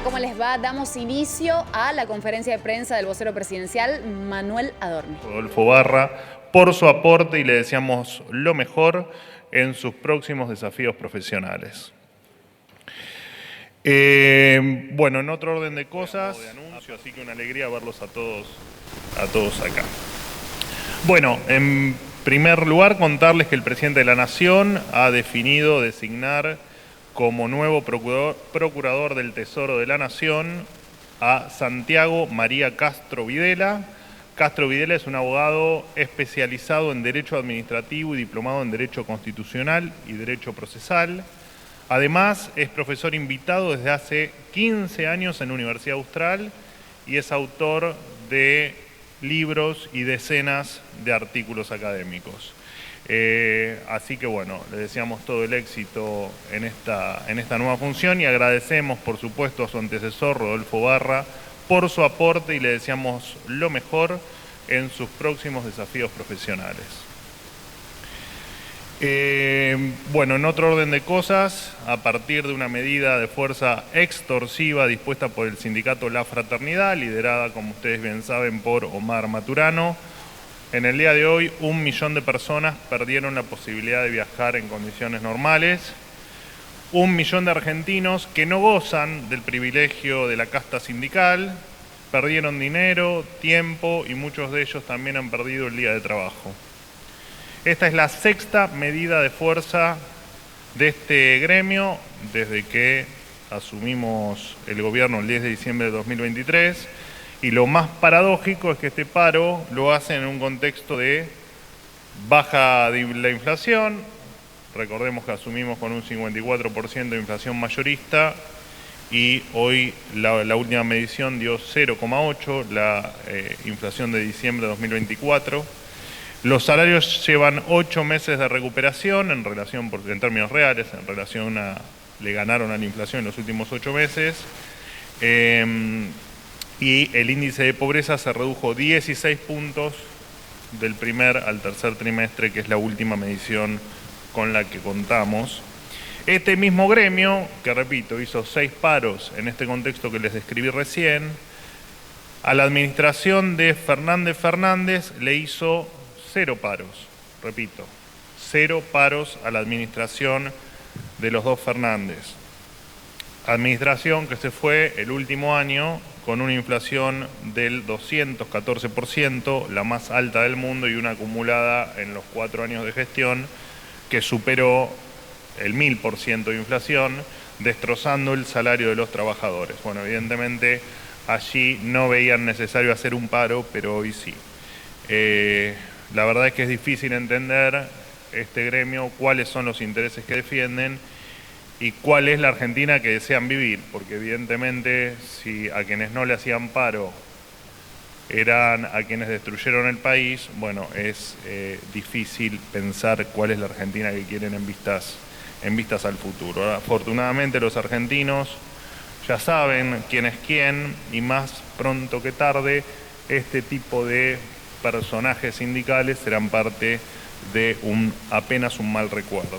¿Cómo les va? Damos inicio a la conferencia de prensa del vocero presidencial, Manuel Adorni. Rodolfo Barra, por su aporte y le deseamos lo mejor en sus próximos desafíos profesionales. Bueno, en otro orden de cosas, de anuncio, así que una alegría verlos a todos acá. Bueno, en primer lugar, contarles que el presidente de la Nación ha definido designar como nuevo procurador del Tesoro de la Nación a Santiago María Castro Videla. Castro Videla es un abogado especializado en Derecho Administrativo y diplomado en Derecho Constitucional y Derecho Procesal. Además, es profesor invitado desde hace 15 años en la Universidad Austral y es autor de libros y decenas de artículos académicos. Así que bueno, le deseamos todo el éxito en esta nueva función y agradecemos por supuesto a su antecesor Rodolfo Barra por su aporte y le deseamos lo mejor en sus próximos desafíos profesionales. Bueno, en otro orden de cosas, a partir de una medida de fuerza extorsiva dispuesta por el sindicato La Fraternidad, liderada, como ustedes bien saben, por Omar Maturano, en el día de hoy 1 millón de personas perdieron la posibilidad de viajar en condiciones normales. 1 millón de argentinos que no gozan del privilegio de la casta sindical, perdieron dinero, tiempo y muchos de ellos también han perdido el día de trabajo. Esta es la 6ª medida de fuerza de este gremio desde que asumimos el gobierno el 10 de diciembre de 2023 y lo más paradójico es que este paro lo hacen en un contexto de baja de la inflación. Recordemos que asumimos con un 54% de inflación mayorista y hoy la última medición dio 0,8, la inflación de diciembre de 2024. Los salarios llevan 8 meses de recuperación en términos reales, en relación a, le ganaron a la inflación en los últimos 8 meses. Y el índice de pobreza se redujo 16 puntos del primer al tercer trimestre, que es la última medición con la que contamos. Este mismo gremio, que repito, hizo 6 paros en este contexto que les describí recién, a la administración de Fernández le hizo 0 paros, repito, 0 paros a la administración de los dos Fernández. Administración que se fue el último año con una inflación del 214%, la más alta del mundo y una acumulada en los 4 años de gestión que superó el 1000% de inflación, destrozando el salario de los trabajadores. Bueno, evidentemente allí no veían necesario hacer un paro, pero hoy sí. La verdad es que es difícil entender este gremio, cuáles son los intereses que defienden y cuál es la Argentina que desean vivir, porque evidentemente si a quienes no le hacían paro eran a quienes destruyeron el país, bueno, es difícil pensar cuál es la Argentina que quieren en vistas al futuro. Afortunadamente los argentinos ya saben quién es quién y más pronto que tarde este tipo de personajes sindicales serán parte de apenas un mal recuerdo.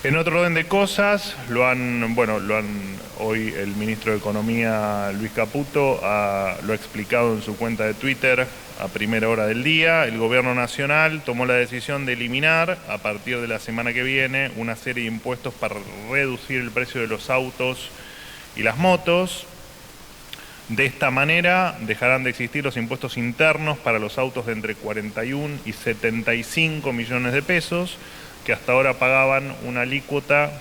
En otro orden de cosas, hoy el ministro de Economía, Luis Caputo, lo ha explicado en su cuenta de Twitter a primera hora del día. El gobierno nacional tomó la decisión de eliminar, a partir de la semana que viene, una serie de impuestos para reducir el precio de los autos y las motos. De esta manera dejarán de existir los impuestos internos para los autos de entre 41 y 75 millones de pesos, que hasta ahora pagaban una alícuota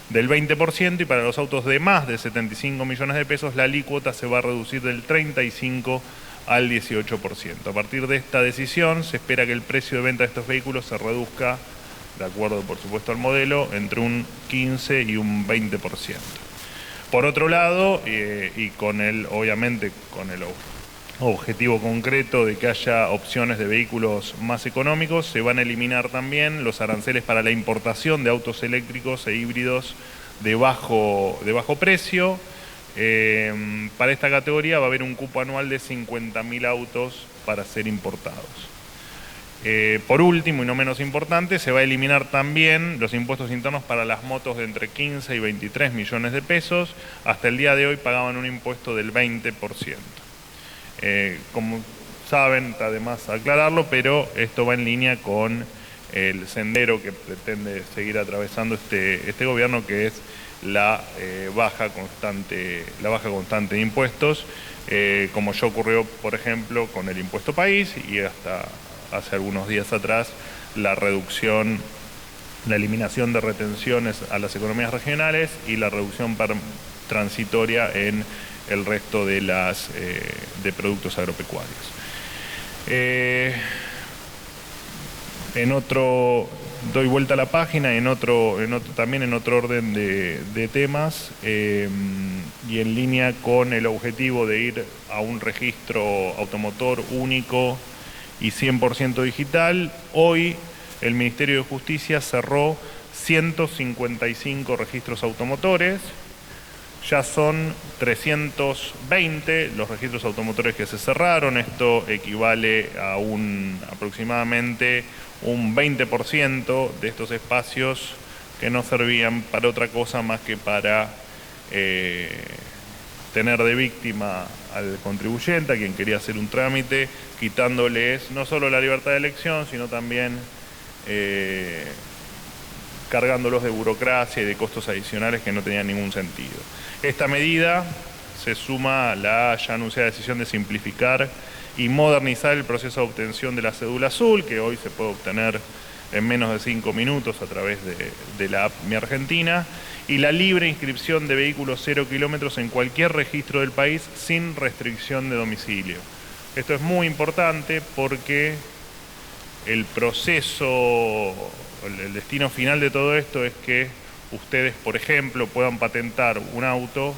del 20%, y para los autos de más de 75 millones de pesos la alícuota se va a reducir del 35 al 18%. A partir de esta decisión se espera que el precio de venta de estos vehículos se reduzca, de acuerdo por supuesto al modelo, entre un 15 y un 20%. Por otro lado, obviamente con el objetivo concreto de que haya opciones de vehículos más económicos, se van a eliminar también los aranceles para la importación de autos eléctricos e híbridos de bajo precio. Para esta categoría va a haber un cupo anual de 50.000 autos para ser importados. Por último, y no menos importante, se va a eliminar también los impuestos internos para las motos de entre 15 y 23 millones de pesos. Hasta el día de hoy pagaban un impuesto del 20%. Como saben, está de más aclararlo, pero esto va en línea con el sendero que pretende seguir atravesando este gobierno, que es la baja constante de impuestos, como ya ocurrió, por ejemplo, con el impuesto país y hasta hace algunos días atrás la eliminación de retenciones a las economías regionales y la reducción transitoria en el resto de productos agropecuarios. Doy vuelta a la página, también en otro orden de temas, y en línea con el objetivo de ir a un registro automotor único y 100% digital. Hoy el Ministerio de Justicia cerró 155 registros automotores. Ya son 320 los registros automotores que se cerraron. Esto equivale a aproximadamente un 20% de estos espacios que no servían para otra cosa más que para tener de víctima al contribuyente, a quien quería hacer un trámite, quitándoles no solo la libertad de elección, sino también cargándolos de burocracia y de costos adicionales que no tenían ningún sentido. Esta medida se suma a la ya anunciada decisión de simplificar y modernizar el proceso de obtención de la cédula azul, que hoy se puede obtener en menos de 5 minutos a través de la app Mi Argentina, y la libre inscripción de vehículos 0 kilómetros en cualquier registro del país sin restricción de domicilio. Esto es muy importante porque el proceso, el destino final de todo esto es que ustedes, por ejemplo, puedan patentar un auto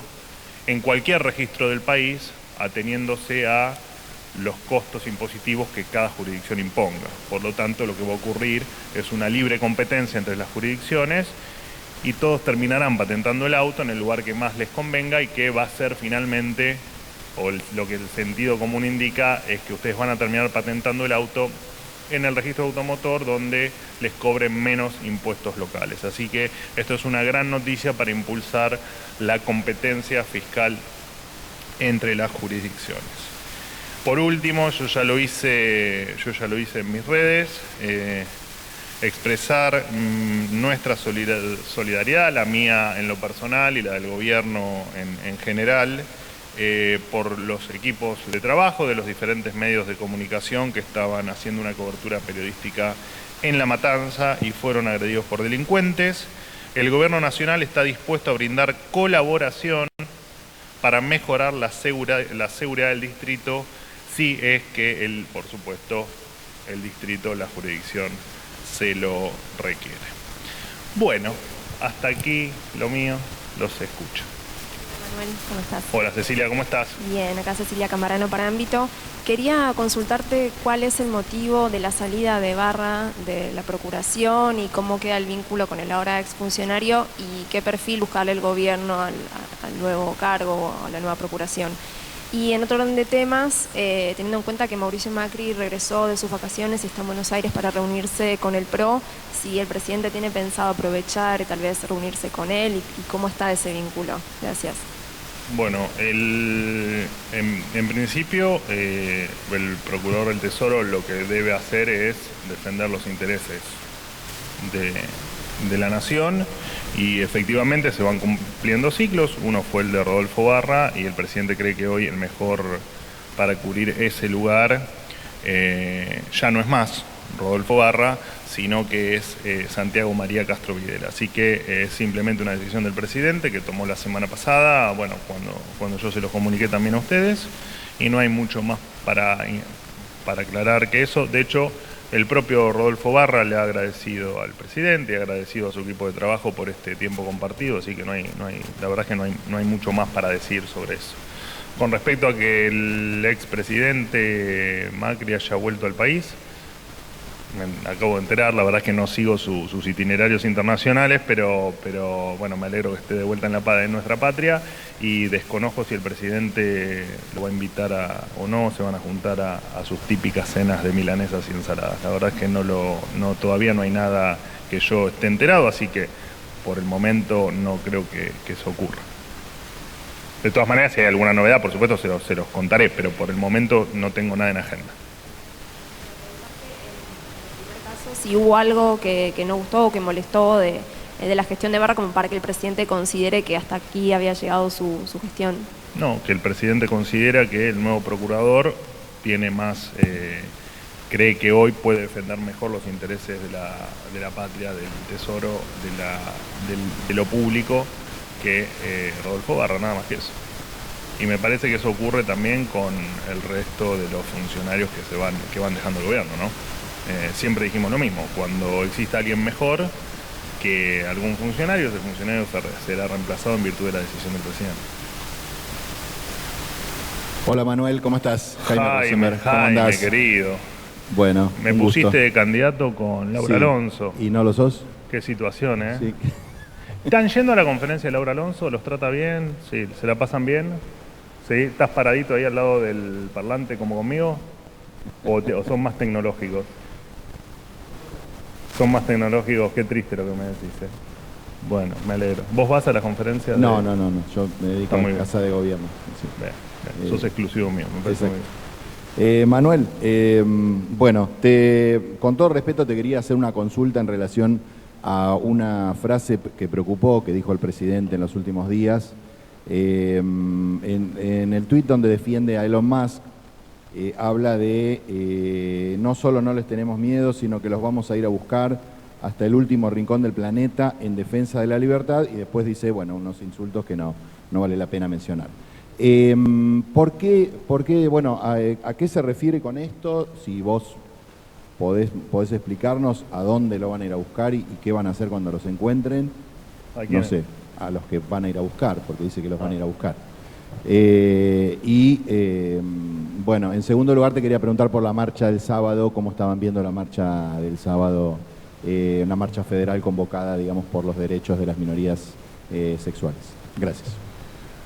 en cualquier registro del país, ateniéndose a los costos impositivos que cada jurisdicción imponga. Por lo tanto, lo que va a ocurrir es una libre competencia entre las jurisdicciones y todos terminarán patentando el auto en el lugar que más les convenga, y que va a ser finalmente, lo que el sentido común indica, es que ustedes van a terminar patentando el auto en el registro automotor donde les cobren menos impuestos locales. Así que esto es una gran noticia para impulsar la competencia fiscal entre las jurisdicciones. Por último, yo ya lo hice en mis redes, expresar nuestra solidaridad, la mía en lo personal y la del gobierno en general, por los equipos de trabajo de los diferentes medios de comunicación que estaban haciendo una cobertura periodística en La Matanza y fueron agredidos por delincuentes. El Gobierno Nacional está dispuesto a brindar colaboración para mejorar la seguridad del distrito, si es que, por supuesto, el distrito, la jurisdicción, se lo requiere. Bueno, hasta aquí lo mío, los escucho. Manuel, ¿cómo estás? Hola Cecilia, ¿cómo estás? Bien, acá Cecilia Camarano para Ámbito. Quería consultarte cuál es el motivo de la salida de Barra de la Procuración y cómo queda el vínculo con el ahora exfuncionario y qué perfil buscarle el gobierno al nuevo cargo o a la nueva Procuración. Y en otro orden de temas, teniendo en cuenta que Mauricio Macri regresó de sus vacaciones y está en Buenos Aires para reunirse con el PRO, si el presidente tiene pensado aprovechar y tal vez reunirse con él y cómo está ese vínculo. Gracias. Bueno, en principio el Procurador del Tesoro lo que debe hacer es defender los intereses de la Nación, y efectivamente se van cumpliendo ciclos. Uno fue el de Rodolfo Barra y el presidente cree que hoy el mejor para cubrir ese lugar ya no es más Rodolfo Barra, sino que es Santiago María Castro Videla. Así que es simplemente una decisión del presidente que tomó la semana pasada, bueno, cuando yo se los comuniqué también a ustedes, y no hay mucho más para aclarar que eso. De hecho, el propio Rodolfo Barra le ha agradecido al presidente, ha agradecido a su equipo de trabajo por este tiempo compartido, así que la verdad es que no hay mucho más para decir sobre eso. Con respecto a que el expresidente Macri haya vuelto al país, me acabo de enterar, la verdad es que no sigo sus itinerarios internacionales, pero bueno, me alegro que esté de vuelta en nuestra patria y desconozco si el presidente lo va a invitar o no, se van a juntar a sus típicas cenas de milanesas y ensaladas. La verdad es que todavía no hay nada que yo esté enterado, así que por el momento no creo que eso ocurra. De todas maneras, si hay alguna novedad, por supuesto se los contaré, pero por el momento no tengo nada en agenda. Si hubo algo que no gustó o que molestó de la gestión de Barra como para que el presidente considere que hasta aquí había llegado su gestión. No, que el presidente considera que el nuevo procurador tiene más, cree que hoy puede defender mejor los intereses de la patria, del tesoro, de lo público, que Rodolfo Barra, nada más que eso. Y me parece que eso ocurre también con el resto de los funcionarios que van dejando el gobierno, ¿no? Siempre dijimos lo mismo, cuando exista alguien mejor que algún funcionario, ese funcionario será reemplazado en virtud de la decisión del presidente. Hola Manuel, ¿cómo estás? Jaime, ¿cómo andás? querido. Bueno, me pusiste de candidato con Laura Alonso. ¿Y no lo sos? Qué situación, ¿eh? Sí. ¿Están yendo a la conferencia de Laura Alonso? ¿Los trata bien? ¿Sí? ¿Se la pasan bien? ¿Sí? ¿Estás paradito ahí al lado del parlante como conmigo? ¿O son más tecnológicos? Son más tecnológicos, qué triste lo que me decís. Bueno, me alegro. ¿Vos vas a la conferencia? No, yo me dedico a la casa de gobierno. Sí. Bien. Sos exclusivo mío, me parece muy bien. Manuel, bueno, con todo respeto te quería hacer una consulta en relación a una frase que preocupó, que dijo el presidente en los últimos días. En el tuit donde defiende a Elon Musk, habla de no solo no les tenemos miedo, sino que los vamos a ir a buscar hasta el último rincón del planeta en defensa de la libertad, y después dice, bueno, unos insultos que no vale la pena mencionar. ¿Por qué, bueno, a qué se refiere con esto? Si vos podés explicarnos a dónde lo van a ir a buscar y qué van a hacer cuando los encuentren. No sé, a los que van a ir a buscar, porque dice que los van a ir a buscar. Bueno, en segundo lugar te quería preguntar por la marcha del sábado, cómo estaban viendo la marcha del sábado, una marcha federal convocada, digamos, por los derechos de las minorías sexuales. Gracias.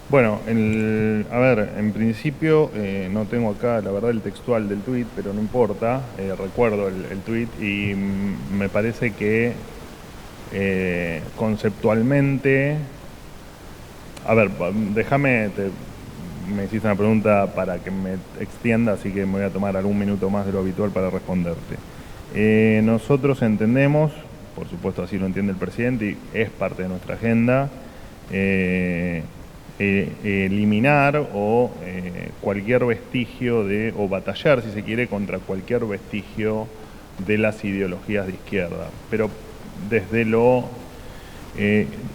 Bueno, a ver, en principio no tengo acá, la verdad, el textual del tuit, pero no importa, recuerdo el tuit y me parece que conceptualmente, a ver, déjame, me hiciste una pregunta para que me extienda, así que me voy a tomar algún minuto más de lo habitual para responderte. Nosotros entendemos, por supuesto así lo entiende el presidente y es parte de nuestra agenda, eliminar cualquier vestigio o batallar, si se quiere, contra cualquier vestigio de las ideologías de izquierda. Pero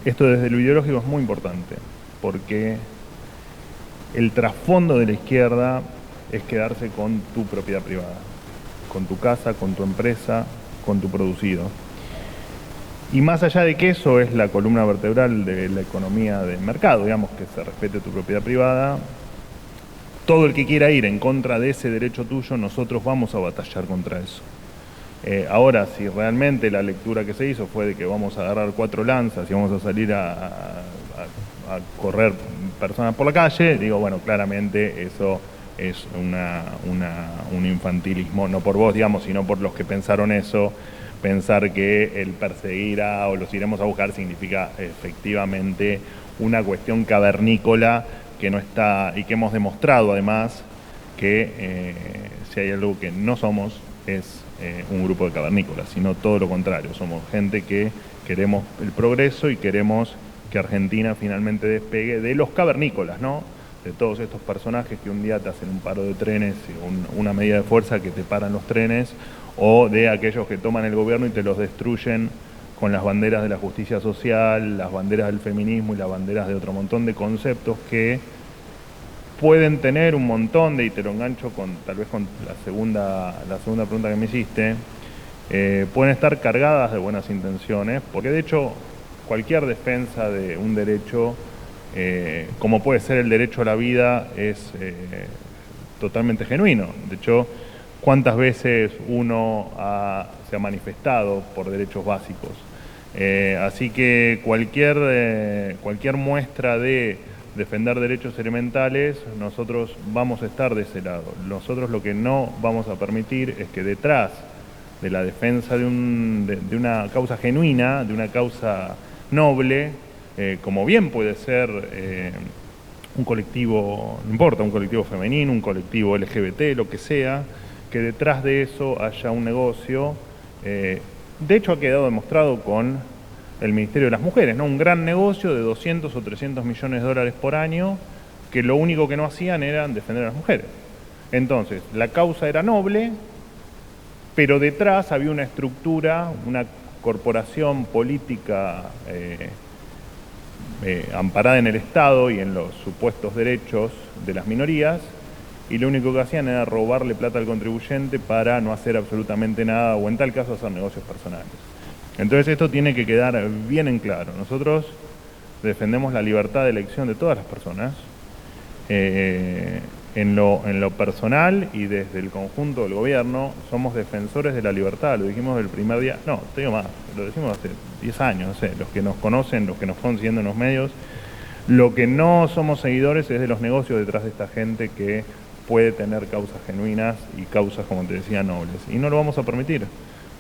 esto desde lo ideológico es muy importante, porque el trasfondo de la izquierda es quedarse con tu propiedad privada, con tu casa, con tu empresa, con tu producido. Y más allá de que eso es la columna vertebral de la economía de mercado, digamos, que se respete tu propiedad privada, todo el que quiera ir en contra de ese derecho tuyo, nosotros vamos a batallar contra eso. Ahora, si realmente la lectura que se hizo fue de que vamos a agarrar 4 lanzas y vamos a salir a correr personas por la calle, digo, bueno, claramente eso es un infantilismo, no por vos, digamos, sino por los que pensaron eso. Pensar que el perseguir o los iremos a buscar significa efectivamente una cuestión cavernícola que no está, y que hemos demostrado además que si hay algo que no somos es un grupo de cavernícolas, sino todo lo contrario, somos gente que queremos el progreso y queremos que Argentina finalmente despegue de los cavernícolas, ¿no? De todos estos personajes que un día te hacen un paro de trenes, una medida de fuerza que te paran los trenes, o de aquellos que toman el gobierno y te los destruyen con las banderas de la justicia social, las banderas del feminismo y las banderas de otro montón de conceptos que pueden tener un montón de, y te lo engancho tal vez con la segunda pregunta que me hiciste, pueden estar cargadas de buenas intenciones, porque de hecho cualquier defensa de un derecho, como puede ser el derecho a la vida, es totalmente genuino. De hecho, cuántas veces uno se ha manifestado por derechos básicos. Así que cualquier muestra de defender derechos elementales, nosotros vamos a estar de ese lado. Nosotros lo que no vamos a permitir es que detrás de la defensa de una causa genuina, de una causa noble, como bien puede ser un colectivo, no importa, un colectivo femenino, un colectivo LGBT, lo que sea, que detrás de eso haya un negocio. De hecho, ha quedado demostrado con el Ministerio de las Mujeres, ¿no? Un gran negocio de 200 o 300 millones de dólares por año, que lo único que no hacían era defender a las mujeres. Entonces, la causa era noble, pero detrás había una estructura, una corporación política amparada en el Estado y en los supuestos derechos de las minorías, y lo único que hacían era robarle plata al contribuyente para no hacer absolutamente nada, o en tal caso hacer negocios personales. Entonces esto tiene que quedar bien en claro. Nosotros defendemos la libertad de elección de todas las personas, en lo personal y desde el conjunto del gobierno somos defensores de la libertad, lo dijimos del primer día, no, te digo más, lo decimos hace 10 años, no sé, los que nos conocen, los que nos fueron siguiendo en los medios, lo que no somos seguidores es de los negocios detrás de esta gente que puede tener causas genuinas y causas, como te decía, nobles, y no lo vamos a permitir.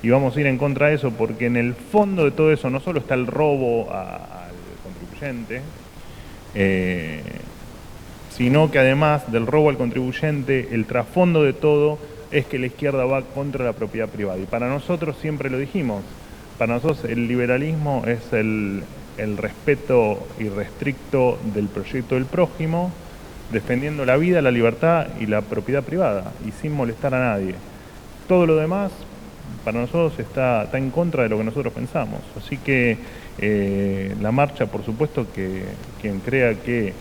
Y vamos a ir en contra de eso porque en el fondo de todo eso no solo está el robo al contribuyente, sino que además del robo al contribuyente, el trasfondo de todo es que la izquierda va contra la propiedad privada. Y para nosotros, siempre lo dijimos, para nosotros el liberalismo es el respeto irrestricto del proyecto del prójimo, defendiendo la vida, la libertad y la propiedad privada, y sin molestar a nadie. Todo lo demás para nosotros está en contra de lo que nosotros pensamos. Así que la marcha, por supuesto, que quien crea que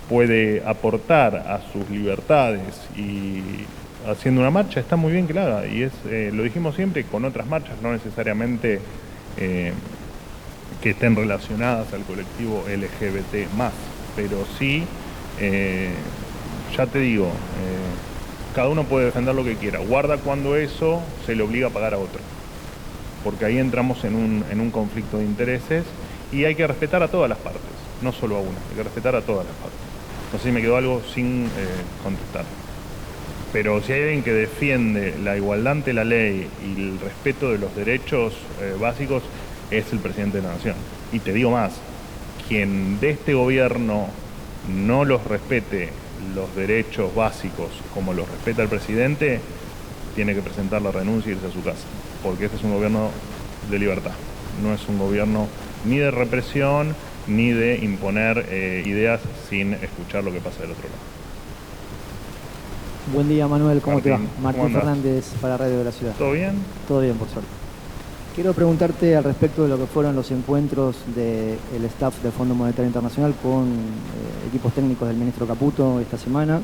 puede aportar a sus libertades y haciendo una marcha, está muy bien que la haga. Y lo dijimos siempre con otras marchas, no necesariamente que estén relacionadas al colectivo LGBT+, pero sí, ya te digo, cada uno puede defender lo que quiera. Guarda cuando eso se le obliga a pagar a otro, porque ahí entramos en un conflicto de intereses y hay que respetar a todas las partes, no solo a una, hay que respetar a todas las partes. No sé si me quedó algo sin contestar. Pero si hay alguien que defiende la igualdad ante la ley y el respeto de los derechos básicos, es el presidente de la Nación. Y te digo más, quien de este gobierno no los respete los derechos básicos como los respeta el presidente, tiene que presentar la renuncia y irse a su casa, porque este es un gobierno de libertad, no es un gobierno ni de represión ni de imponer ideas sin escuchar lo que pasa del otro lado. Buen día, Manuel, ¿cómo te va? Martín, Martín Fernández para Radio de la Ciudad. ¿Todo bien? Todo bien, por suerte. Quiero preguntarte al respecto de lo que fueron los encuentros del staff del Fondo Monetario Internacional con equipos técnicos del ministro Caputo esta semana.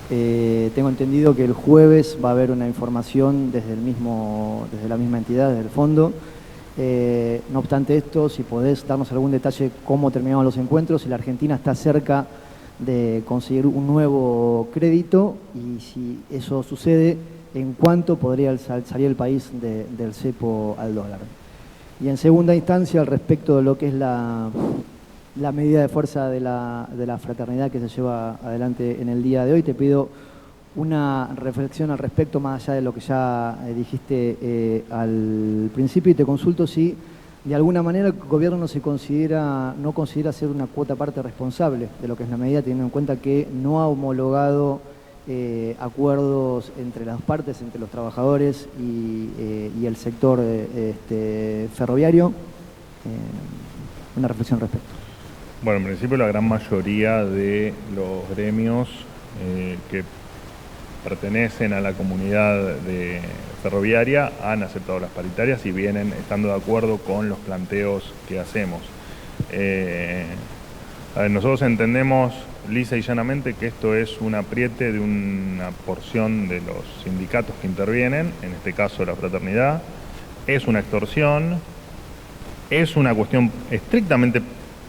Tengo entendido que el jueves va a haber una información desde la misma entidad, desde el fondo. No obstante esto, si podés darnos algún detalle cómo terminaron los encuentros, si la Argentina está cerca de conseguir un nuevo crédito y si eso sucede, en cuánto podría salir el país del cepo al dólar. Y en segunda instancia, al respecto de lo que es la medida de fuerza de la fraternidad que se lleva adelante en el día de hoy, te pido una reflexión al respecto, más allá de lo que ya dijiste al principio, y te consulto si de alguna manera el gobierno no considera ser una cuota parte responsable de lo que es la medida, teniendo en cuenta que no ha homologado acuerdos entre las partes, entre los trabajadores y el sector ferroviario. Una reflexión al respecto. Bueno, en principio la gran mayoría de los gremios que pertenecen a la comunidad ferroviaria han aceptado las paritarias y vienen estando de acuerdo con los planteos que hacemos. Nosotros entendemos lisa y llanamente que esto es un apriete de una porción de los sindicatos que intervienen, en este caso la fraternidad, es una extorsión, es una cuestión estrictamente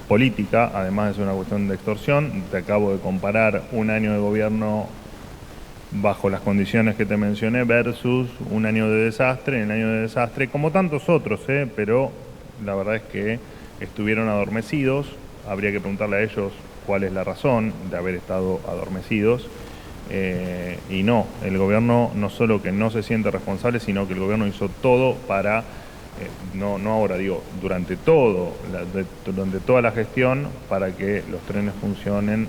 política, además es una cuestión de extorsión. Te acabo de comparar un año de gobierno bajo las condiciones que te mencioné, versus un año de desastre, en el año de desastre, como tantos otros, pero la verdad es que estuvieron adormecidos. Habría que preguntarle a ellos cuál es la razón de haber estado adormecidos. Y no, el gobierno no solo que no se siente responsable, sino que el gobierno hizo todo para, no ahora, digo, durante toda la gestión, para que los trenes funcionen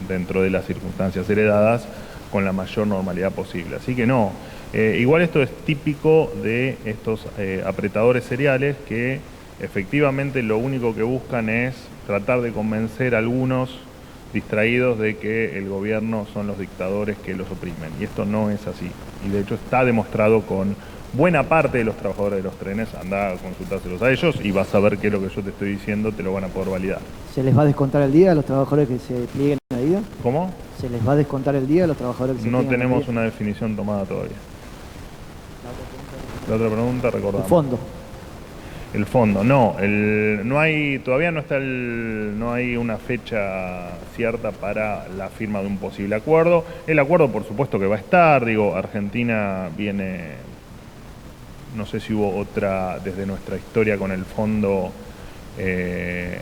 dentro de las circunstancias heredadas con la mayor normalidad posible. Así que no, igual esto es típico de estos apretadores seriales que efectivamente lo único que buscan es tratar de convencer a algunos distraídos de que el gobierno son los dictadores que los oprimen. Y esto no es así. Y de hecho está demostrado con buena parte de los trabajadores de los trenes. Anda a consultárselos a ellos y vas a ver que lo que yo te estoy diciendo te lo van a poder validar. ¿Se les va a descontar el día a los trabajadores que se plieguen a la medida? ¿Cómo? ¿Se les va a descontar el día a los trabajadores que se No plieguen a la tenemos medida? una definición tomada todavía. La otra pregunta, recordamos. El fondo. El fondo, no, no hay, todavía no hay una fecha cierta para la firma de un posible acuerdo. El acuerdo, por supuesto que va a estar, digo, Argentina viene, no sé si hubo otra, desde nuestra historia con el fondo, desde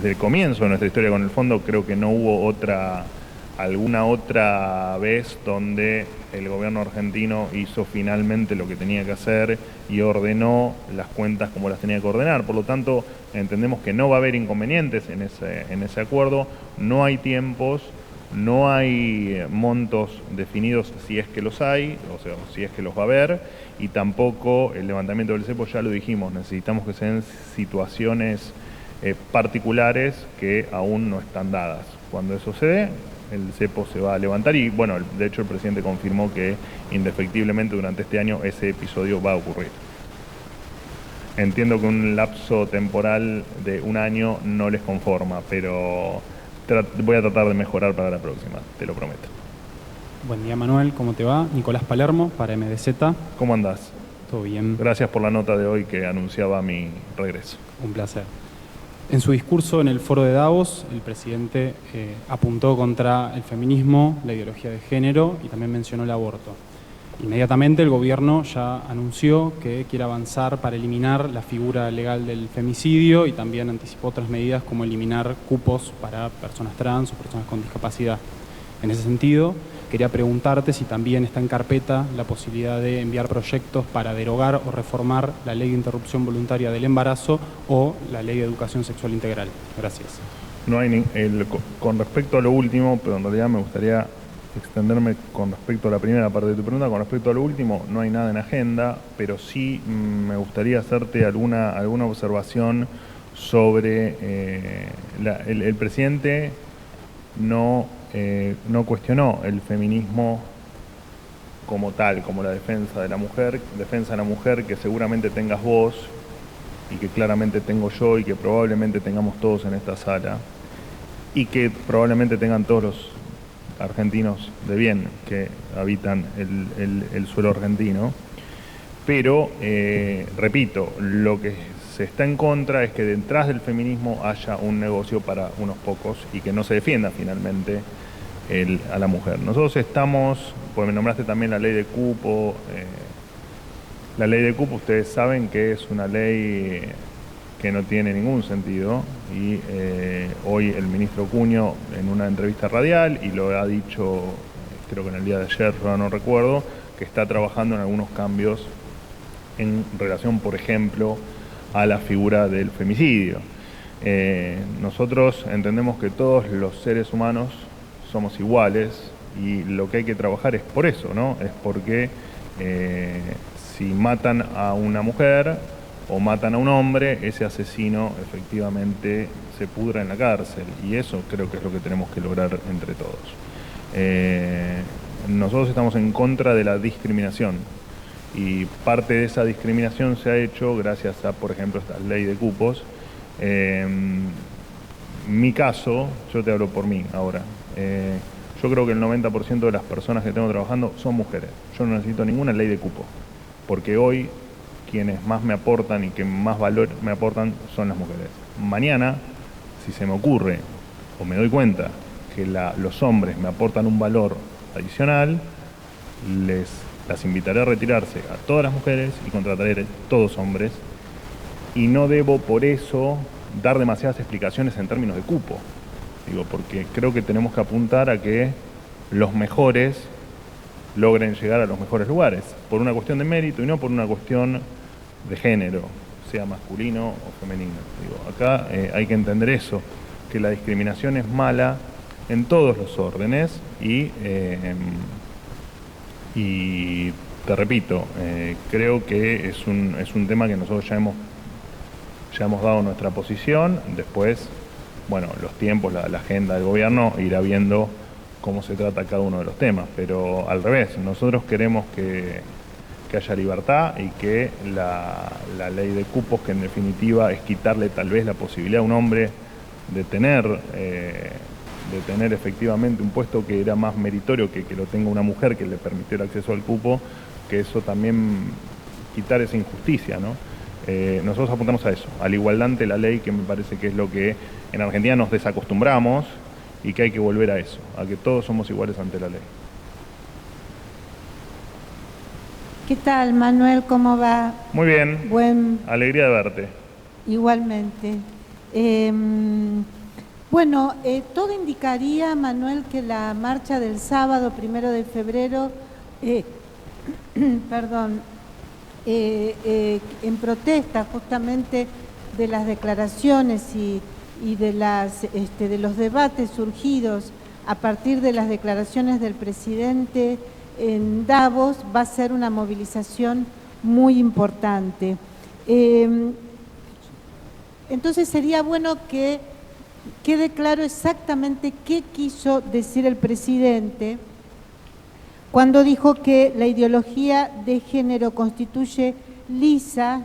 el comienzo de nuestra historia con el fondo, creo que no hubo alguna otra vez donde el gobierno argentino hizo finalmente lo que tenía que hacer y ordenó las cuentas como las tenía que ordenar. Por lo tanto, entendemos que no va a haber inconvenientes en ese acuerdo, no hay tiempos, no hay montos definidos si es que los hay, o sea, si es que los va a haber, y tampoco el levantamiento del cepo, ya lo dijimos, necesitamos que se den situaciones particulares que aún no están dadas. Cuando eso se dé, el cepo se va a levantar y, bueno, de hecho el presidente confirmó que indefectiblemente durante este año ese episodio va a ocurrir. Entiendo que un lapso temporal de un año no les conforma, pero voy a tratar de mejorar para la próxima, te lo prometo. Buen día, Manuel, ¿cómo te va? Nicolás Palermo, para MDZ. ¿Cómo andás? ¿Todo bien? Gracias por la nota de hoy que anunciaba mi regreso. Un placer. En su discurso en el foro de Davos, el presidente apuntó contra el feminismo, la ideología de género y también mencionó el aborto. Inmediatamente el gobierno ya anunció que quiere avanzar para eliminar la figura legal del femicidio y también anticipó otras medidas como eliminar cupos para personas trans o personas con discapacidad. En ese sentido, quería preguntarte si también está en carpeta la posibilidad de enviar proyectos para derogar o reformar la Ley de Interrupción Voluntaria del Embarazo o la Ley de Educación Sexual Integral. Gracias. No hay con respecto a lo último, pero en realidad me gustaría extenderme con respecto a la primera parte de tu pregunta. Con respecto a lo último, no hay nada en agenda, pero sí me gustaría hacerte alguna observación sobre el presidente no cuestionó el feminismo como tal, como la defensa de la mujer que seguramente tengas vos y que claramente tengo yo y que probablemente tengamos todos en esta sala y que probablemente tengan todos los argentinos de bien que habitan el suelo argentino. Pero, repito, lo que se está en contra es que detrás del feminismo haya un negocio para unos pocos y que no se defienda finalmente a la mujer. Nosotros estamos, pues me nombraste también la ley de cupo. La ley de cupo, ustedes saben que es una ley que no tiene ningún sentido y hoy el ministro Cuño en una entrevista radial, y lo ha dicho creo que en el día de ayer, no recuerdo, que está trabajando en algunos cambios en relación, por ejemplo, a la figura del femicidio. Nosotros entendemos que todos los seres humanos somos iguales y lo que hay que trabajar es por eso, ¿no? Es porque si matan a una mujer o matan a un hombre, ese asesino efectivamente se pudra en la cárcel y eso creo que es lo que tenemos que lograr entre todos. Nosotros estamos en contra de la discriminación. Y parte de esa discriminación se ha hecho gracias a, por ejemplo, esta ley de cupos. Mi caso, yo te hablo por mí ahora, yo creo que el 90% de las personas que tengo trabajando son mujeres. Yo no necesito ninguna ley de cupo, porque hoy quienes más me aportan y que más valor me aportan son las mujeres. Mañana, si se me ocurre o me doy cuenta que los hombres me aportan un valor adicional, las invitaré a retirarse a todas las mujeres y contrataré a todos hombres, y no debo por eso dar demasiadas explicaciones en términos de cupo. Digo, porque creo que tenemos que apuntar a que los mejores logren llegar a los mejores lugares, por una cuestión de mérito y no por una cuestión de género, sea masculino o femenino. Digo, acá hay que entender eso, que la discriminación es mala en todos los órdenes y te repito, creo que es un tema que nosotros ya hemos dado nuestra posición. Después, bueno, los tiempos, la agenda del gobierno irá viendo cómo se trata cada uno de los temas, pero al revés, nosotros queremos que haya libertad y que la ley de cupos, que en definitiva es quitarle tal vez la posibilidad a un hombre de tener efectivamente un puesto que era más meritorio que lo tenga una mujer que le permitió el acceso al cupo, que eso también quitar esa injusticia, ¿no? Nosotros apuntamos a eso, a la igualdad ante la ley, que me parece que es lo que en Argentina nos desacostumbramos y que hay que volver a eso, a que todos somos iguales ante la ley. ¿Qué tal, Manuel? ¿Cómo va? Muy bien. Alegría de verte. Igualmente. Bueno, todo indicaría, Manuel, que la marcha del sábado 1 de febrero, en protesta justamente de las declaraciones y de los debates surgidos a partir de las declaraciones del presidente en Davos, va a ser una movilización muy importante. Entonces sería bueno que quede claro exactamente qué quiso decir el presidente cuando dijo que la ideología de género constituye lisa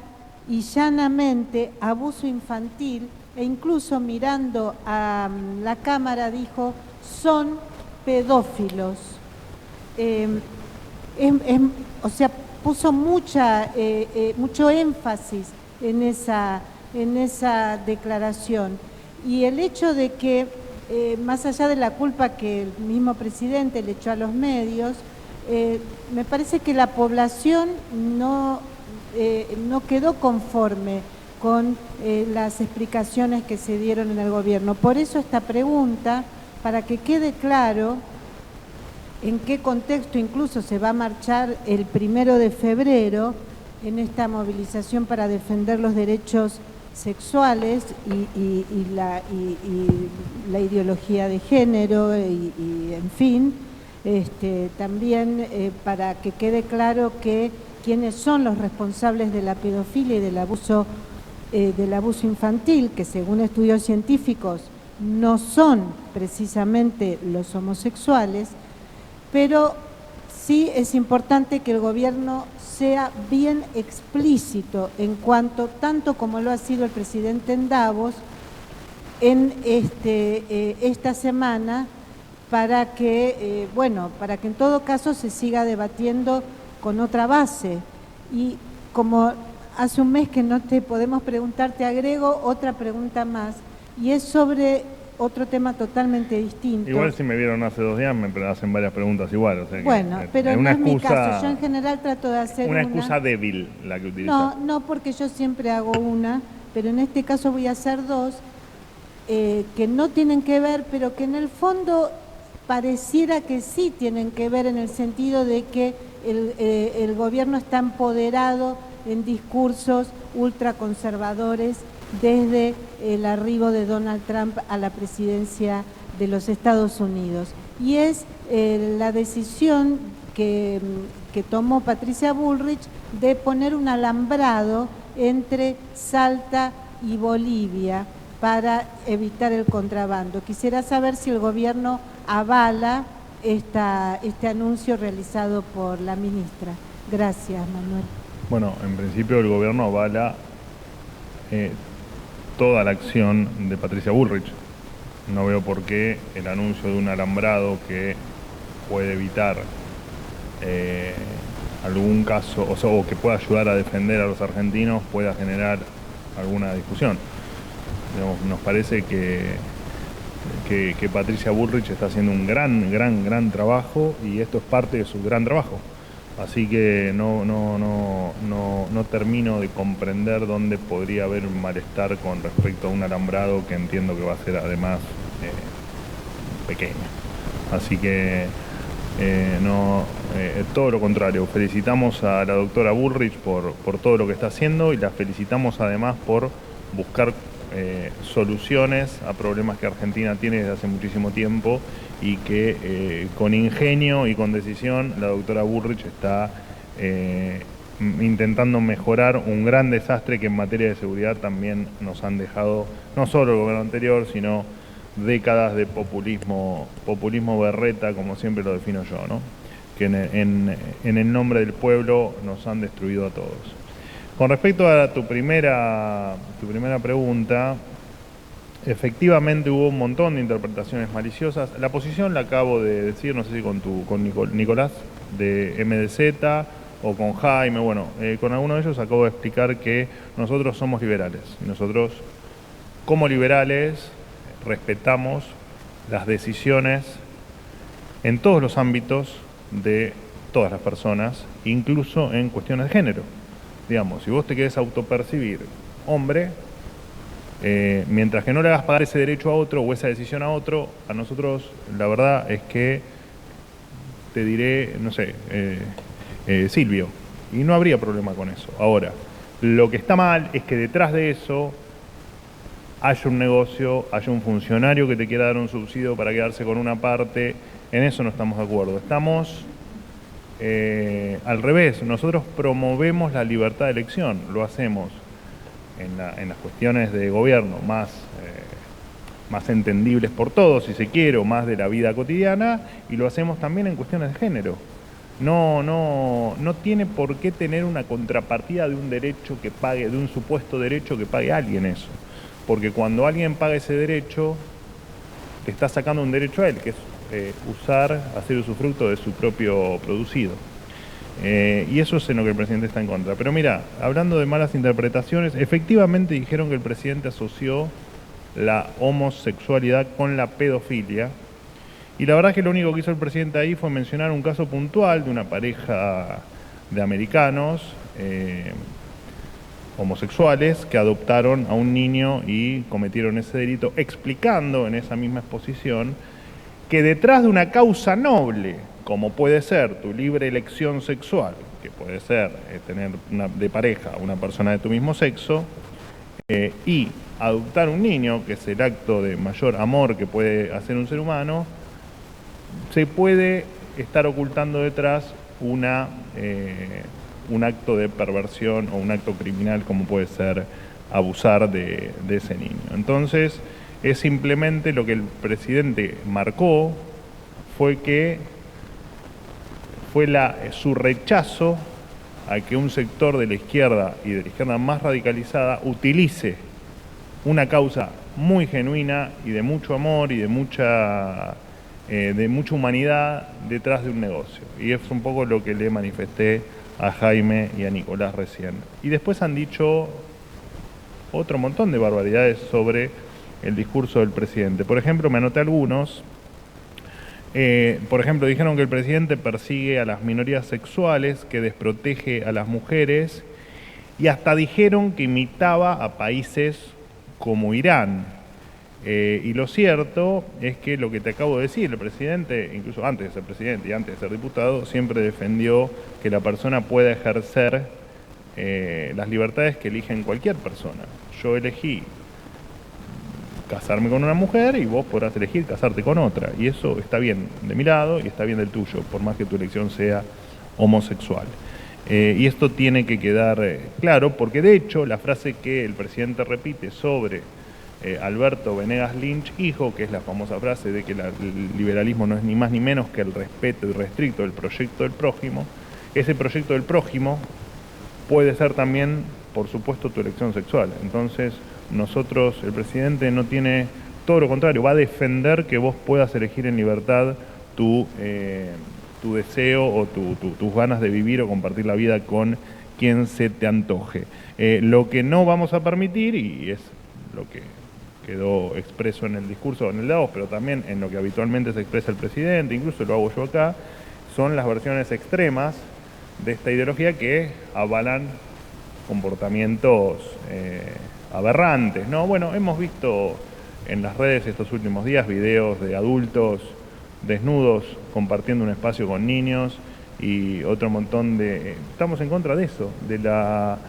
y llanamente abuso infantil, e incluso mirando a la cámara dijo, son pedófilos. O sea, puso mucho énfasis en esa declaración. Y el hecho de que, más allá de la culpa que el mismo presidente le echó a los medios, me parece que la población no quedó conforme con las explicaciones que se dieron en el gobierno. Por eso esta pregunta, para que quede claro en qué contexto incluso se va a marchar el 1 de febrero en esta movilización para defender los derechos sexuales y la ideología de género y en fin, también para que quede claro que quiénes son los responsables de la pedofilia y del abuso infantil, que según estudios científicos no son precisamente los homosexuales, pero sí es importante que el gobierno sea bien explícito en cuanto, tanto como lo ha sido el presidente en Davos, en esta semana, para que en todo caso se siga debatiendo con otra base. Y como hace un mes que no te podemos preguntar, te agrego otra pregunta más, y es sobre otro tema totalmente distinto. Igual si me vieron hace 2 días me hacen varias preguntas igual. O sea bueno, pero no es mi caso. Yo en general trato de hacer una excusa débil la que utilizas. No, porque yo siempre hago una, pero en este caso voy a hacer 2 que no tienen que ver, pero que en el fondo pareciera que sí tienen que ver, en el sentido de que el gobierno está empoderado en discursos ultraconservadores desde el arribo de Donald Trump a la presidencia de los Estados Unidos. Y es la decisión que tomó Patricia Bullrich de poner un alambrado entre Salta y Bolivia para evitar el contrabando. Quisiera saber si el gobierno avala este anuncio realizado por la ministra. Gracias, Manuel. Bueno, en principio el gobierno avala toda la acción de Patricia Bullrich. No veo por qué el anuncio de un alambrado que puede evitar algún caso, o que pueda ayudar a defender a los argentinos, pueda generar alguna discusión. Digamos, nos parece que que Patricia Bullrich está haciendo un gran trabajo, y esto es parte de su gran trabajo. Así que no termino de comprender dónde podría haber un malestar con respecto a un alambrado que entiendo que va a ser además pequeño. Así que todo lo contrario, felicitamos a la doctora Bullrich por todo lo que está haciendo, y la felicitamos además por buscar soluciones a problemas que Argentina tiene desde hace muchísimo tiempo, y que con ingenio y con decisión la doctora Bullrich está intentando mejorar un gran desastre que en materia de seguridad también nos han dejado no solo el gobierno anterior, sino décadas de populismo berreta, como siempre lo defino yo, ¿no? Que en el nombre del pueblo nos han destruido a todos. Con respecto a tu primera pregunta, efectivamente hubo un montón de interpretaciones maliciosas. La posición la acabo de decir, no sé si con Nicolás de MDZ o con Jaime, bueno, con alguno de ellos acabo de explicar que nosotros somos liberales. Y nosotros, como liberales, respetamos las decisiones en todos los ámbitos de todas las personas, incluso en cuestiones de género. Digamos, si vos te querés autopercibir hombre, mientras que no le hagas pagar ese derecho a otro o esa decisión a otro, a nosotros la verdad es que te diré, no sé, Silvio, y no habría problema con eso. Ahora, lo que está mal es que detrás de eso haya un negocio, haya un funcionario que te quiera dar un subsidio para quedarse con una parte. En eso no estamos de acuerdo. Estamos al revés, nosotros promovemos la libertad de elección, lo hacemos en las cuestiones de gobierno más entendibles por todos, si se quiere, o más de la vida cotidiana, y lo hacemos también en cuestiones de género. No tiene por qué tener una contrapartida de un derecho que pague, de un supuesto derecho que pague alguien eso. Porque cuando alguien paga ese derecho, te está sacando un derecho a él, que es hacer usufructo de su propio producido. Y eso es en lo que el presidente está en contra. Pero mira, hablando de malas interpretaciones, efectivamente dijeron que el presidente asoció la homosexualidad con la pedofilia. Y la verdad es que lo único que hizo el presidente ahí fue mencionar un caso puntual de una pareja de americanos homosexuales que adoptaron a un niño y cometieron ese delito, explicando en esa misma exposición que detrás de una causa noble, como puede ser tu libre elección sexual, que puede ser tener de pareja a una persona de tu mismo sexo, y adoptar un niño, que es el acto de mayor amor que puede hacer un ser humano, se puede estar ocultando detrás un acto de perversión o un acto criminal, como puede ser abusar de ese niño. Entonces, es simplemente lo que el presidente marcó, fue su rechazo a que un sector de la izquierda y de la izquierda más radicalizada utilice una causa muy genuina y de mucho amor y de mucha humanidad detrás de un negocio. Y es un poco lo que le manifesté a Jaime y a Nicolás recién. Y después han dicho otro montón de barbaridades sobre el discurso del presidente. Por ejemplo, me anoté algunos. Por ejemplo, dijeron que el presidente persigue a las minorías sexuales, que desprotege a las mujeres, y hasta dijeron que imitaba a países como Irán. Y lo cierto es que lo que te acabo de decir, el presidente, incluso antes de ser presidente y antes de ser diputado, siempre defendió que la persona pueda ejercer las libertades que eligen cualquier persona. Yo elegí casarme con una mujer y vos podrás elegir casarte con otra. Y eso está bien de mi lado y está bien del tuyo, por más que tu elección sea homosexual. Y esto tiene que quedar claro, porque de hecho la frase que el presidente repite sobre Alberto Venegas Lynch, hijo, que es la famosa frase de que el liberalismo no es ni más ni menos que el respeto irrestricto del proyecto del prójimo, ese proyecto del prójimo puede ser también, por supuesto, tu elección sexual. Entonces, nosotros, el presidente no tiene, todo lo contrario, va a defender que vos puedas elegir en libertad tu deseo o tus ganas de vivir o compartir la vida con quien se te antoje. Lo que no vamos a permitir, y es lo que quedó expreso en el discurso en el Davos, pero también en lo que habitualmente se expresa el presidente, incluso lo hago yo acá, son las versiones extremas de esta ideología que avalan comportamientos aberrantes, ¿no? Bueno, hemos visto en las redes estos últimos días videos de adultos desnudos compartiendo un espacio con niños y otro montón de... Estamos en contra de eso, de la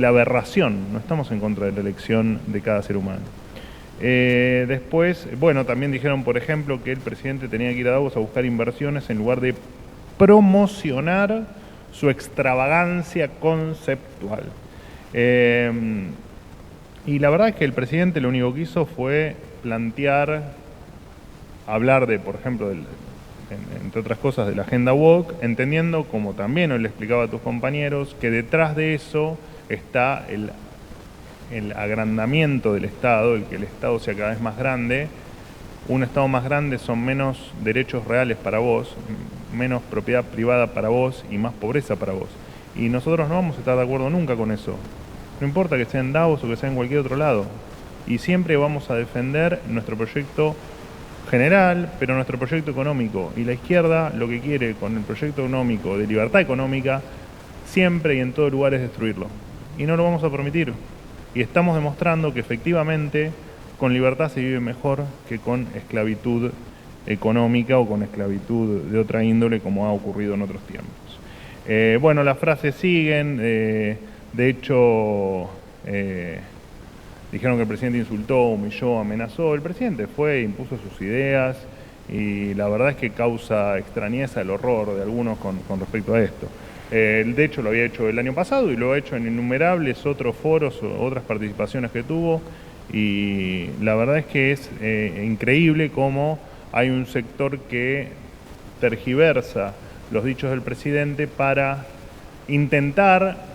aberración, no estamos en contra de la elección de cada ser humano. Después, bueno, también dijeron, por ejemplo, que el presidente tenía que ir a Davos a buscar inversiones en lugar de promocionar su extravagancia conceptual. Y la verdad es que el presidente lo único que hizo fue hablar de, por ejemplo, entre otras cosas, de la agenda woke, entendiendo, como también hoy le explicaba a tus compañeros, que detrás de eso está el agrandamiento del Estado, el que el Estado sea cada vez más grande. Un Estado más grande son menos derechos reales para vos, menos propiedad privada para vos y más pobreza para vos. Y nosotros no vamos a estar de acuerdo nunca con eso. No importa que sea en Davos o que sea en cualquier otro lado. Y siempre vamos a defender nuestro proyecto general, pero nuestro proyecto económico. Y la izquierda lo que quiere con el proyecto económico de libertad económica, siempre y en todo lugar, es destruirlo. Y no lo vamos a permitir. Y estamos demostrando que efectivamente con libertad se vive mejor que con esclavitud económica o con esclavitud de otra índole, como ha ocurrido en otros tiempos. Bueno, las frases siguen. De hecho, dijeron que el presidente insultó, humilló, amenazó. El presidente fue, impuso sus ideas y la verdad es que causa extrañeza el horror de algunos con respecto a esto. De hecho, lo había hecho el año pasado y lo ha hecho en innumerables otros foros o otras participaciones que tuvo. Y la verdad es que es increíble cómo hay un sector que tergiversa los dichos del presidente para intentar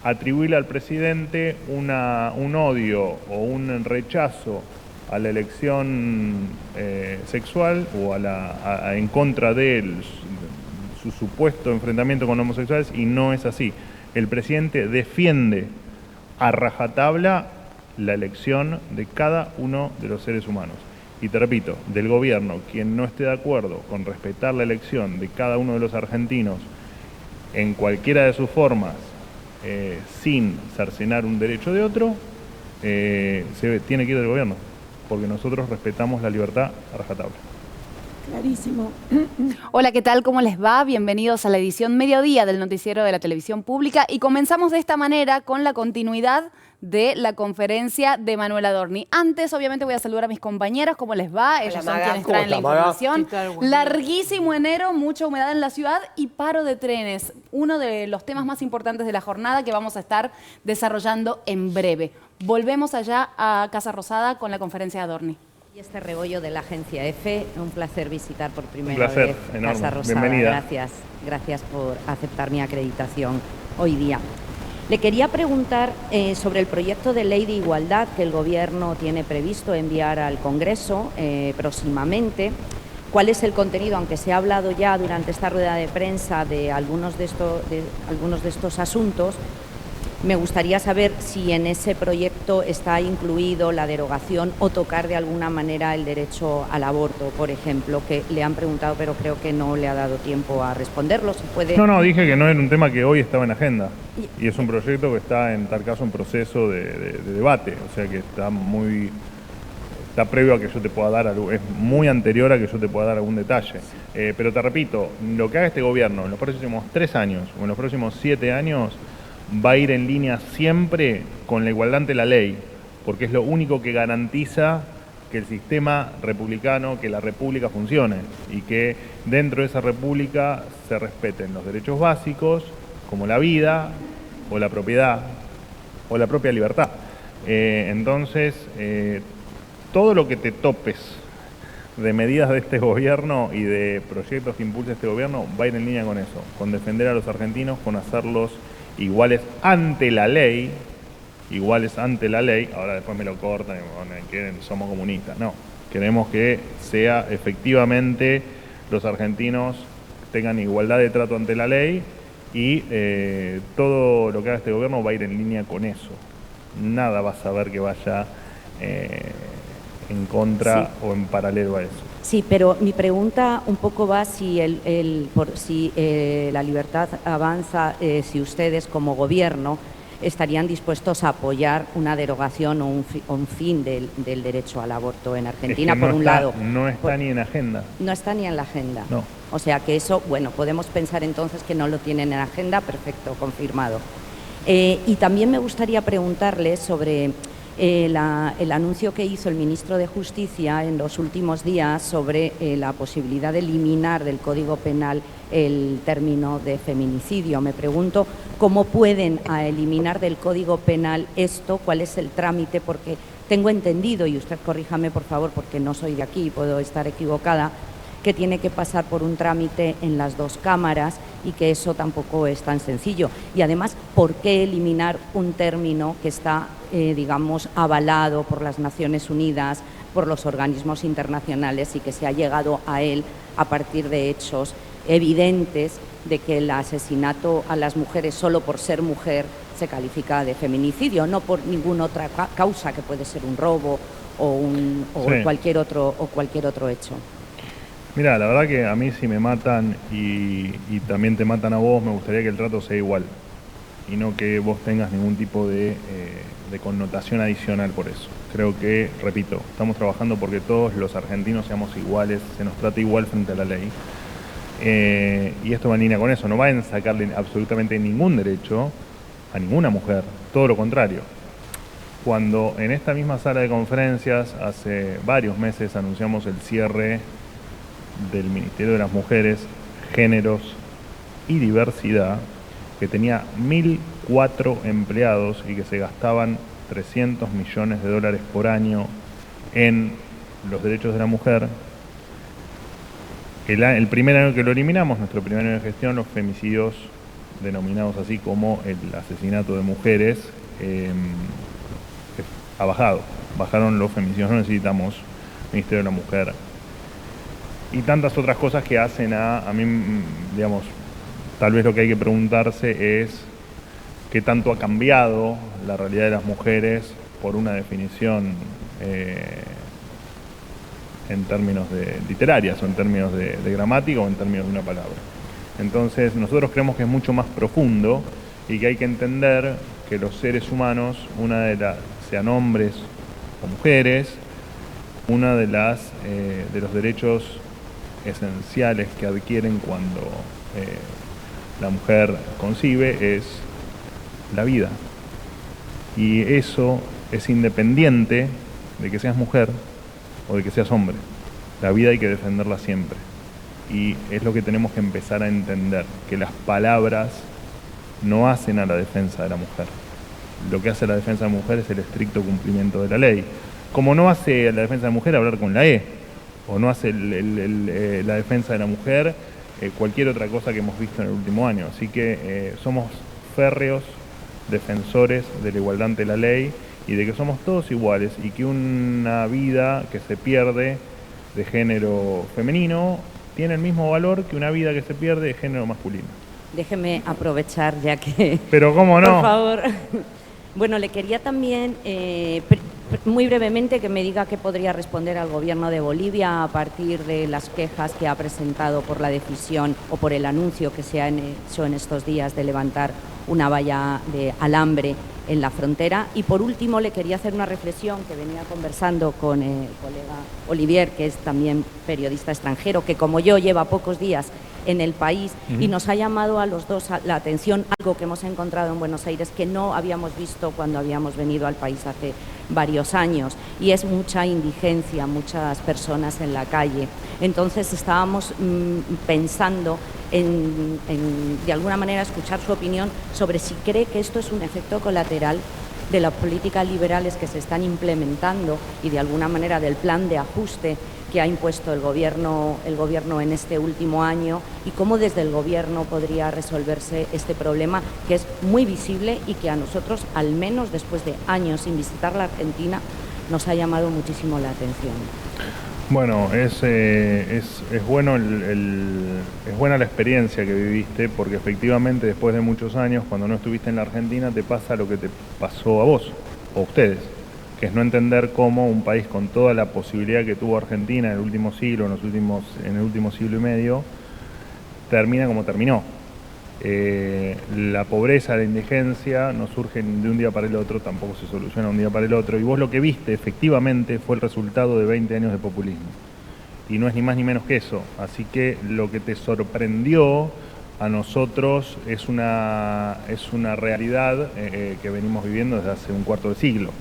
atribuirle al presidente un odio o un rechazo a la elección sexual o en contra de él, su supuesto enfrentamiento con homosexuales, y no es así. El presidente defiende a rajatabla la elección de cada uno de los seres humanos. Y te repito, del gobierno, quien no esté de acuerdo con respetar la elección de cada uno de los argentinos en cualquiera de sus formas, sin cercenar un derecho de otro, se tiene que ir del gobierno, porque nosotros respetamos la libertad a rajatabla. Clarísimo. Hola, ¿qué tal? ¿Cómo les va? Bienvenidos a la edición Mediodía del Noticiero de la Televisión Pública y comenzamos de esta manera con la continuidad de la conferencia de Manuel Adorni. Antes, obviamente, voy a saludar a mis compañeros. ¿Cómo les va? Ellos son quienes traen la información. Larguísimo enero, mucha humedad en la ciudad y paro de trenes. Uno de los temas más importantes de la jornada que vamos a estar desarrollando en breve. Volvemos allá a Casa Rosada con la conferencia de Adorni. Y este rebollo de la agencia EFE, un placer visitar por primera vez enorme. Casa Rosada. Bienvenida. Gracias por aceptar mi acreditación hoy día. Le quería preguntar sobre el proyecto de ley de igualdad que el Gobierno tiene previsto enviar al Congreso próximamente. ¿Cuál es el contenido? Aunque se ha hablado ya durante esta rueda de prensa de algunos de estos asuntos, me gustaría saber si en ese proyecto está incluido la derogación o tocar de alguna manera el derecho al aborto, por ejemplo, que le han preguntado, pero creo que no le ha dado tiempo a responderlo. Si puede... No, dije que no era un tema que hoy estaba en agenda. Y es un proyecto que está, en tal caso, en proceso de debate. O sea que está previo a que yo te pueda dar algo, es muy anterior a que yo te pueda dar algún detalle. Pero te repito, lo que haga este gobierno en los próximos 3 años o en los próximos 7 años va a ir en línea siempre con la igualdad ante la ley, porque es lo único que garantiza que el sistema republicano, que la república funcione y que dentro de esa república se respeten los derechos básicos como la vida o la propiedad o la propia libertad. Entonces, todo lo que te topes de medidas de este gobierno y de proyectos que impulse este gobierno va a ir en línea con eso, con defender a los argentinos, con hacerlos iguales ante la ley, ahora después me lo cortan y quieren, somos comunistas. No, queremos que sea efectivamente los argentinos tengan igualdad de trato ante la ley y todo lo que haga este gobierno va a ir en línea con eso. Nada vas a ver que vaya en contra Sí. o en paralelo a eso. Sí, pero mi pregunta un poco va si, si la libertad avanza, si ustedes como gobierno estarían dispuestos a apoyar una derogación o un fin del derecho al aborto en Argentina, Es que no por un está, lado. no está ni en agenda. No está ni en la agenda. No. O sea que eso, bueno, podemos pensar entonces que no lo tienen en agenda, perfecto, confirmado. Y también me gustaría preguntarles sobre el anuncio que hizo el ministro de Justicia en los últimos días sobre la posibilidad de eliminar del Código Penal el término de feminicidio. Me pregunto cómo pueden eliminar del Código Penal esto, cuál es el trámite, porque tengo entendido, y usted corríjame por favor porque no soy de aquí y puedo estar equivocada, que tiene que pasar por un trámite en las dos cámaras y que eso tampoco es tan sencillo. Y además, ¿por qué eliminar un término que está, digamos, avalado por las Naciones Unidas, por los organismos internacionales y que se ha llegado a él a partir de hechos evidentes de que el asesinato a las mujeres solo por ser mujer se califica de feminicidio, no por ninguna otra causa que puede ser un robo o Sí. cualquier otro hecho? Mira, la verdad que a mí si me matan y también te matan a vos, me gustaría que el trato sea igual y no que vos tengas ningún tipo de connotación adicional por eso. Creo que, repito, estamos trabajando porque todos los argentinos seamos iguales, se nos trate igual frente a la ley. Y esto va en línea con eso, no va a sacarle absolutamente ningún derecho a ninguna mujer, todo lo contrario. Cuando en esta misma sala de conferencias hace varios meses anunciamos el cierre del Ministerio de las Mujeres, Géneros y Diversidad, que tenía 1.004 empleados y que se gastaban 300 millones de dólares por año en los derechos de la mujer. El primer año que lo eliminamos, nuestro primer año de gestión, los femicidios denominados así como el asesinato de mujeres, ha bajado. Bajaron los femicidios, no necesitamos Ministerio de la Mujer. Y tantas otras cosas que hacen a mí, digamos, tal vez lo que hay que preguntarse es qué tanto ha cambiado la realidad de las mujeres por una definición en términos de literarias o en términos de gramática o en términos de una palabra. Entonces nosotros creemos que es mucho más profundo y que hay que entender que los seres humanos, sean hombres o mujeres, una de los derechos esenciales que adquieren cuando la mujer concibe es la vida. Y eso es independiente de que seas mujer o de que seas hombre. La vida hay que defenderla siempre. Y es lo que tenemos que empezar a entender, que las palabras no hacen a la defensa de la mujer. Lo que hace a la defensa de la mujer es el estricto cumplimiento de la ley. Como no hace a la defensa de la mujer hablar con la E, o no hace la defensa de la mujer cualquier otra cosa que hemos visto en el último año. Así que somos férreos defensores de la igualdad ante la ley y de que somos todos iguales y que una vida que se pierde de género femenino tiene el mismo valor que una vida que se pierde de género masculino. Déjeme aprovechar ya que... Pero cómo no. Por favor. Bueno, le quería también, muy brevemente, que me diga qué podría responder al gobierno de Bolivia a partir de las quejas que ha presentado por la decisión o por el anuncio que se ha hecho en estos días de levantar una valla de alambre en la frontera. Y por último le quería hacer una reflexión que venía conversando con el colega Olivier, que es también periodista extranjero, que como yo lleva pocos días en el país y nos ha llamado a los dos la atención algo que hemos encontrado en Buenos Aires que no habíamos visto cuando habíamos venido al país hace varios años, y es mucha indigencia, muchas personas en la calle. Entonces estábamos pensando en de alguna manera escuchar su opinión sobre si cree que esto es un efecto colateral de las políticas liberales que se están implementando y de alguna manera del plan de ajuste que ha impuesto el gobierno en este último año, y cómo desde el gobierno podría resolverse este problema que es muy visible y que a nosotros, al menos después de años sin visitar la Argentina, nos ha llamado muchísimo la atención. Bueno, es buena la experiencia que viviste, porque efectivamente después de muchos años, cuando no estuviste en la Argentina, te pasa lo que te pasó a vos, o a ustedes, que es no entender cómo un país con toda la posibilidad que tuvo Argentina en el último siglo, en el último siglo y medio, termina como terminó. La pobreza, la indigencia no surgen de un día para el otro, tampoco se soluciona de un día para el otro, y vos lo que viste efectivamente fue el resultado de 20 años de populismo, y no es ni más ni menos que eso. Así que lo que te sorprendió a nosotros es una realidad que venimos viviendo desde hace un cuarto de siglo.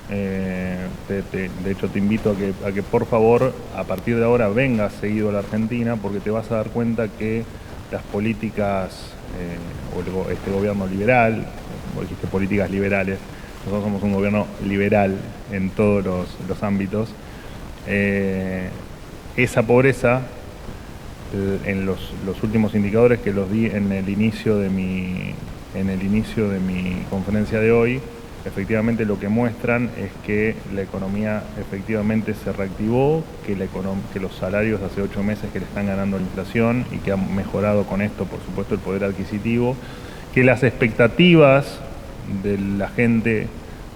De hecho, te invito a que por favor a partir de ahora vengas seguido a la Argentina, porque te vas a dar cuenta que las políticas o este gobierno liberal, vos dijiste políticas liberales, nosotros somos un gobierno liberal en todos los ámbitos, esa pobreza, en los últimos indicadores que los di en el inicio de mi conferencia de hoy, efectivamente lo que muestran es que la economía efectivamente se reactivó, que los salarios hace 8 meses que le están ganando la inflación y que han mejorado con esto, por supuesto, el poder adquisitivo, que las expectativas de la gente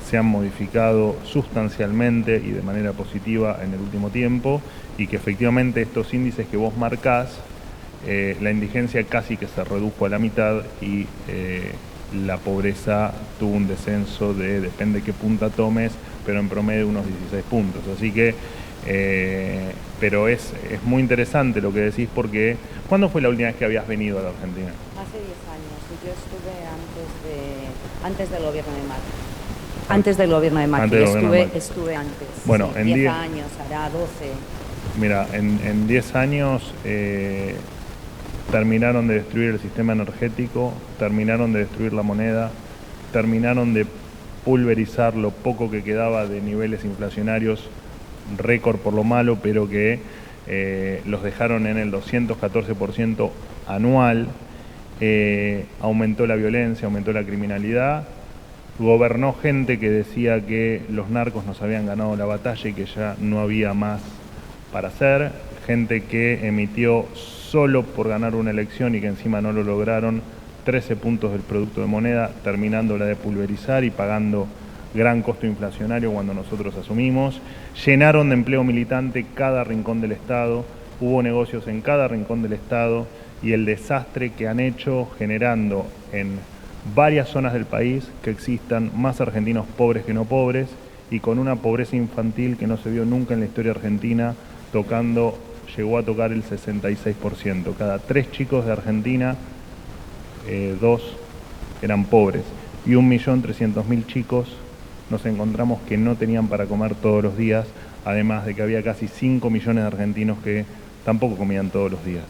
se han modificado sustancialmente y de manera positiva en el último tiempo, y que efectivamente estos índices que vos marcás, la indigencia casi que se redujo a la mitad y la pobreza tuvo un descenso de, depende de qué punta tomes, pero en promedio unos 16 puntos. Así que, pero es muy interesante lo que decís, porque ¿cuándo fue la última vez que habías venido a la Argentina? Hace 10 años, y yo estuve antes del gobierno de Macri. Antes del gobierno de Macri, estuve antes. Bueno, sí, en 10 años, hará 12. Mira, en 10 años terminaron de destruir el sistema energético, terminaron de destruir la moneda, terminaron de pulverizar lo poco que quedaba de niveles inflacionarios, récord por lo malo, pero que los dejaron en el 214% anual. Aumentó la violencia, aumentó la criminalidad, gobernó gente que decía que los narcos nos habían ganado la batalla y que ya no había más para hacer, gente que emitió solo por ganar una elección y que encima no lo lograron 13 puntos del producto de moneda, terminándola de pulverizar y pagando gran costo inflacionario cuando nosotros asumimos. Llenaron de empleo militante cada rincón del Estado, hubo negocios en cada rincón del Estado, y el desastre que han hecho generando en varias zonas del país que existan más argentinos pobres que no pobres, y con una pobreza infantil que no se vio nunca en la historia argentina, llegó a tocar el 66%. Cada 3 chicos de Argentina, 2 eran pobres, y 1.300.000 chicos nos encontramos que no tenían para comer todos los días, además de que había casi 5 millones de argentinos que tampoco comían todos los días.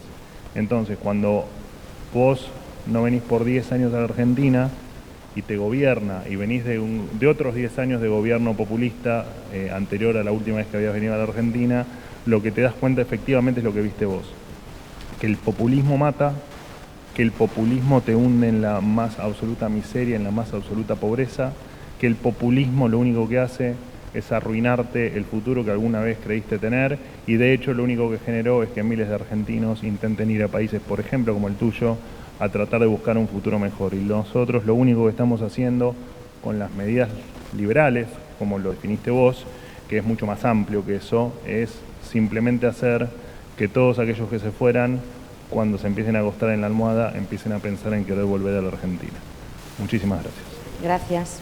Entonces, cuando vos no venís por 10 años a la Argentina y te gobierna, y venís de otros 10 años de gobierno populista anterior a la última vez que habías venido a la Argentina, lo que te das cuenta efectivamente es lo que viste vos, que el populismo mata, que el populismo te hunde en la más absoluta miseria, en la más absoluta pobreza, que el populismo lo único que hace es arruinarte el futuro que alguna vez creíste tener, y de hecho lo único que generó es que miles de argentinos intenten ir a países, por ejemplo, como el tuyo, a tratar de buscar un futuro mejor. Y nosotros lo único que estamos haciendo con las medidas liberales, como lo definiste vos, que es mucho más amplio que eso, es simplemente hacer que todos aquellos que se fueran, cuando se empiecen a acostar en la almohada, empiecen a pensar en querer volver a la Argentina. Muchísimas gracias. Gracias.